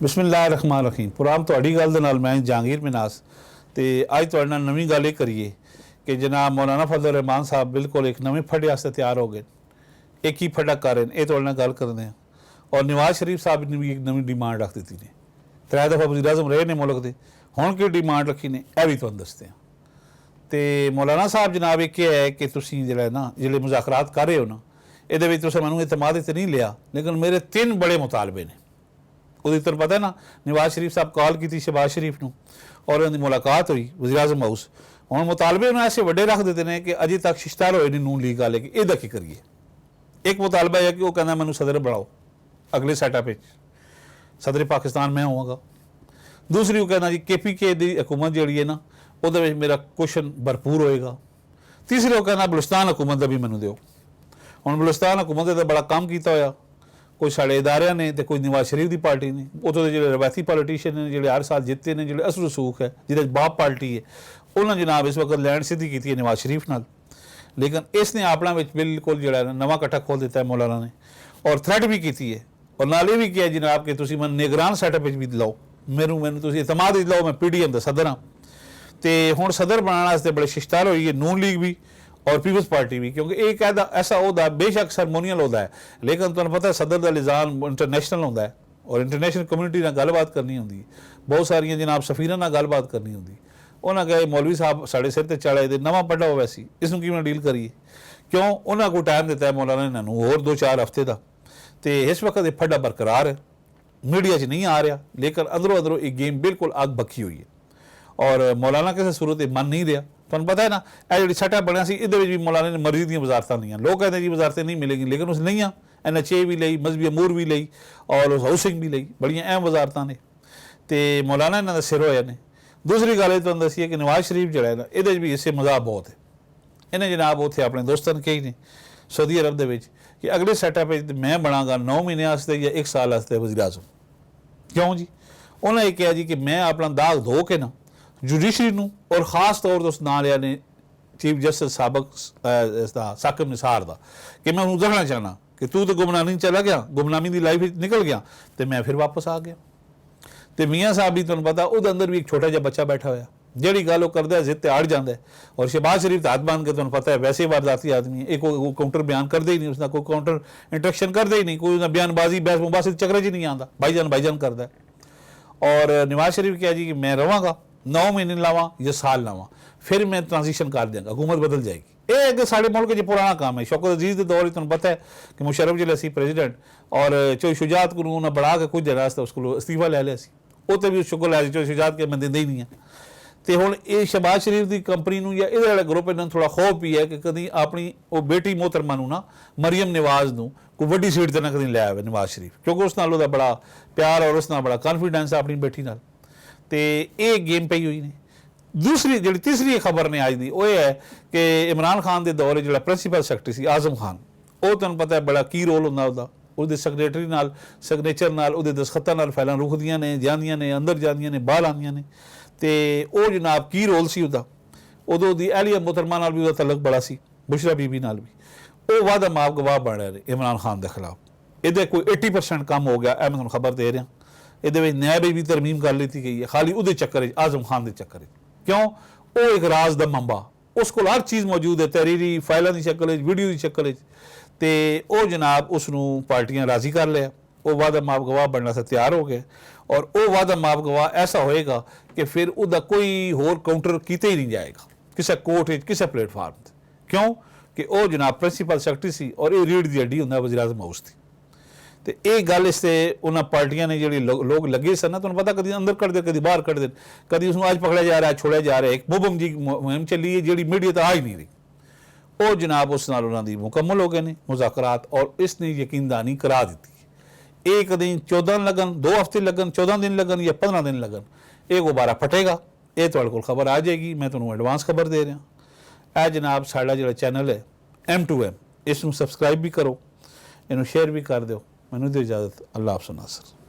बिस्मिल्लाहिर्रहमानिर्रहीम। पुराम तुहाडी गल दे नाल मैं जहांगीर मिनास ते अज तुहाडे नाल नवीं गल ये करिए कि जनाब मौलाना फजल रहमान साहब बिल्कुल एक नवीं फड्डे वास्ते तैयार हो गए। एक ही फड्डा कर रहे हैं, ये तुहाडे नाल गल करदे हैं। और नवाज शरीफ साहब ने भी एक नवीं डिमांड रख दी ने। 3 दफ़ा वज़ीर आज़म रहे ने मुल्क के, हुण की डिमांड रखी ने यह भी तुहानूं दसदे हैं। तो मौलाना साहब जनाब एक है कि तुसीं जिहड़ा ना जिहड़े मुज़ाकरात कर रहे हो ना, ये मैनूं इतमाद ते नहीं लिया, लेकिन मेरे 3 बड़े मुतालबे ने। वो तुम पता है ना, नवाज शरीफ साहब कॉल की शहबाज शरीफ न और उनकी मुलाकात हुई वज़ीर आज़म हाउस। हुण मुतालबे उन्होंने ऐसे वड्डे रख देते हैं कि अजे तक शिश्तार होए नहीं नून लीग वाले कि यदा की करिए। एक मुतालबा है कि वह कहना मैनूं सदर बनाओ अगले सैटअप सदर पाकिस्तान मैं होवांगा। दूसरी वो कहना जी KPK की हुकूमत जी है ना वो मेरा क्वेश्चन भरपूर होएगा। तीसरी वो कहना बलुचिस्तान हुकूमत का भी मैनूं दिओ। हुण बलुचिस्तान हुकूमत ने तो बड़ा काम किया होया, कोई साढ़े इदारे ने तो कोई नवाज शरीफ की पार्टी ने। उतों के जो रवायती पॉलिटिशियन ने जो हर साल जितते हैं, जो असर रसूख है जिसे बाप पार्टी है, उन्होंने जनाब इस वक्त लैंड सीधी की है नवाज शरीफ नाल। लेकिन इसने अपना बिल्कुल जो नवा कट्ठा खोल दिता है मौलाना ने, और थ्रेट भी की है और नाल ये भी किया जनाब कि तुसीं मैं निगरान सैटअप भी लाओ, मैनूं तुसीं इतमाद लाओ, मैं PDM का सदर हाँ। तो हुण सदर बनाने वास्ते बड़े शिश्तार होई है नून लीग भी और पीपल्स पार्टी भी, क्योंकि एक ऐसा उहदा बेशक सरमोनीयल उहदा है, लेकिन तुहानूं पता है सदर का निज़ाम इंटरनेशनल होंदा है और इंटरनेशनल कम्यूनिटी नाल गलबात करनी होंदी है। बहुत सारिया जनाब सफीरां नाल गलबात करनी होंदी। उन्होंने कहा मौलवी साहब साढ़े सिर ते चढ़े दे नवा पढ़ा हो वैसी इसनूं किवें डील करिए। क्यों उन्होंने कोई टाइम दिता है मौलाना ने इन्होंने होर 2-4 हफ्ते का। तो इस वक्त ये फड्डा बरकरार है, मीडिया च नहीं आ रहा, लेकिन अंदरों अंदरों एक गेम बिल्कुल अग बखी हुई है और मौलाना किसी सूरत मन नहीं रहा। तुहानूं पता है ना यह जी सैटअप बनया सी, इहदे विच भी मौलाना ने मर्जी दी वजारतां लईआं। लोग कहते हैं जी वजारतें नहीं मिलेगी, लेकिन उस लईआं NHA भी लई, मजहबी अमूर भी लई और हाउसिंग भी लई, बड़ियां अहम वजारतां ने। तो मौलाना इन्हां दे सिर होए ने। दूसरी गल तुहानूं दसी है कि नवाज शरीफ जिहड़ा है ना इहदे भी हिस्से मजाक बहुत है। इन्हें जनाब उत्थे अपने दोस्तों ने कही ने सऊदी अरब दे विच कि अगले सैटअप मैं बनागा 9 महीने वास्ते या 1 साल वास्ते वज़ीर आज़म। क्यों जी? उन्होंने ये कहा जी कि मैं अपना दाग धो के ना जुडिशरी नूं और ख़ास तौर पर उस नाम लिया ने चीफ जस्टिस सबक साकिब निसार का कि मैं उन्होंने दसना चाहना कि तू तो गुमनामी चला गया, गुमनामी की लाइफ निकल गया, तो मैं फिर वापस आ गया। तो मियाँ साहब भी तुहानूं पता उहदे अंदर भी एक छोटा जिहा बच्चा बैठा होया, जिहड़ी गल करदा है जिद ते अड़ जाता है। और शहबाज शरीफ हाथ बांध के तुहानूं पता है वैसे वारदाती आदमी है, एक काउंटर बयान करते ही नहीं, उसका कोई काउंटर इंट्रैक्शन करते ही नहीं, कोई उसका बयानबाजी बहस मुबासित चक्कर च नहीं आता, भाईजान करता है। और नवाज शरीफ क्या जी कि मैं रवांगा 9 महीने लावां या साल लावां, फिर मैं ट्रांजिशन कर देंगा, हुकूमत बदल जाएगी। ये अगर साढ़े मुल्क जो पुराना काम है। शौकत अजीज के दौर तुहानूं पता है कि मुशर्रफ जिहड़ा सी प्रेजिडेंट और चो शुजात को उन्होंने बढ़ा के कुछ देर वास्ते उसको इस्तीफा लै लिया सी, उत्ते भी शुक्र लै चो शुजात के मैं दिंदे ही नहीं है। तो हुण ये शहबाज शरीफ की कंपनी नूं या इहदे वाले ग्रुप इन्हां थोड़ा खौफ भी है कि कभी अपनी वो बेटी मोहतरमा नूं ना मरियम नवाज नूं कोई वड्डी सीट ते ना कभी लै आवे नवाज शरीफ, क्योंकि उस नाल उहदा बड़ा प्यार और उस नाल बड़ा कॉन्फिडेंस है अपनी बेटी नाल। तो ये गेम पई हुई ने। दूसरी जी तीसरी खबर ने अज की वो है कि इमरान खान के दौर जो प्रिंसीपल सैकटरी से आजम खान, वो तुहानूं पता है बड़ा की रोल होंदा उहदा, उसके सैकरेटरी नाल सिग्नेचर नाल उसके दस्तखतां नाल फाइलां रुकदियां ने, जांदियां ने, अंदर जांदियां ने, बाहर आंदियां ने। तो वो जनाब की रोल सी उहदा, उदों दी अहलिया मोहतरमा नाल भी उहदा तलक बड़ा सी, बुशरा बीबी नाल भी। वो वादा माफ गवाह बन रहे इमरान खान के खिलाफ। ये कोई 80% काम हो गया, मैं तुहानूं खबर दे रहा। ये न्याय भी तरमीम कर ली गई है खाली उहदे चक्कर आजम खान के चक्कर। क्यों? वो एक राज दा मंबा, उसको हर चीज़ मौजूद है, तहरीरी फाइलों की शक्ल वीडियो की शक्ल। तो वो जनाब उसनूं पार्टियां राजी कर लिया, वो वादा माफ गवाह बनने से तैयार हो गए। और वो वादा माफ गवाह ऐसा होएगा कि फिर उसका कोई होर काउंटर किते ही नहीं जाएगा किसी कोर्ट किसी प्लेटफार्म पर। क्यों कि वो जनाब प्रिंसीपल सैकटरी सी और ये रीढ़ की हड्डी होंदा वज़ीर आज़म हाउस की। तो ये गल इससे उन्होंने पार्टियां ने जी लोग लगे सन ना, तुहानूं पता कभी अंदर कर दे कभी बाहर कर दे, कभी उसमें अज पकड़ा जा रहा है छोड़ा जा रहा है। एक मुबम जी मुहिम चली है जी मीडिया तो आ ही नहीं रही। वो जनाब उस नाल उन्होंने मुकम्मल हो गए हैं मुज़ाकरात और इसने यकीनदानी करा दी। एक दिन 14 दिन लगन, 2 हफ्ते लगन, 14 दिन लगन या 15 दिन लगन, ये दोबारा फटेगा। ये तुहाडे कोल खबर आ जाएगी, मैं तुहानूं एडवांस खबर दे रहा। जनाब साडा जिहड़ा चैनल है M2M, इसनूं सबसक्राइब भी करो, इनू शेयर भी कर दो। मैनूं दो इजाज़त। अल्लाह हाफ़िज़ नासर।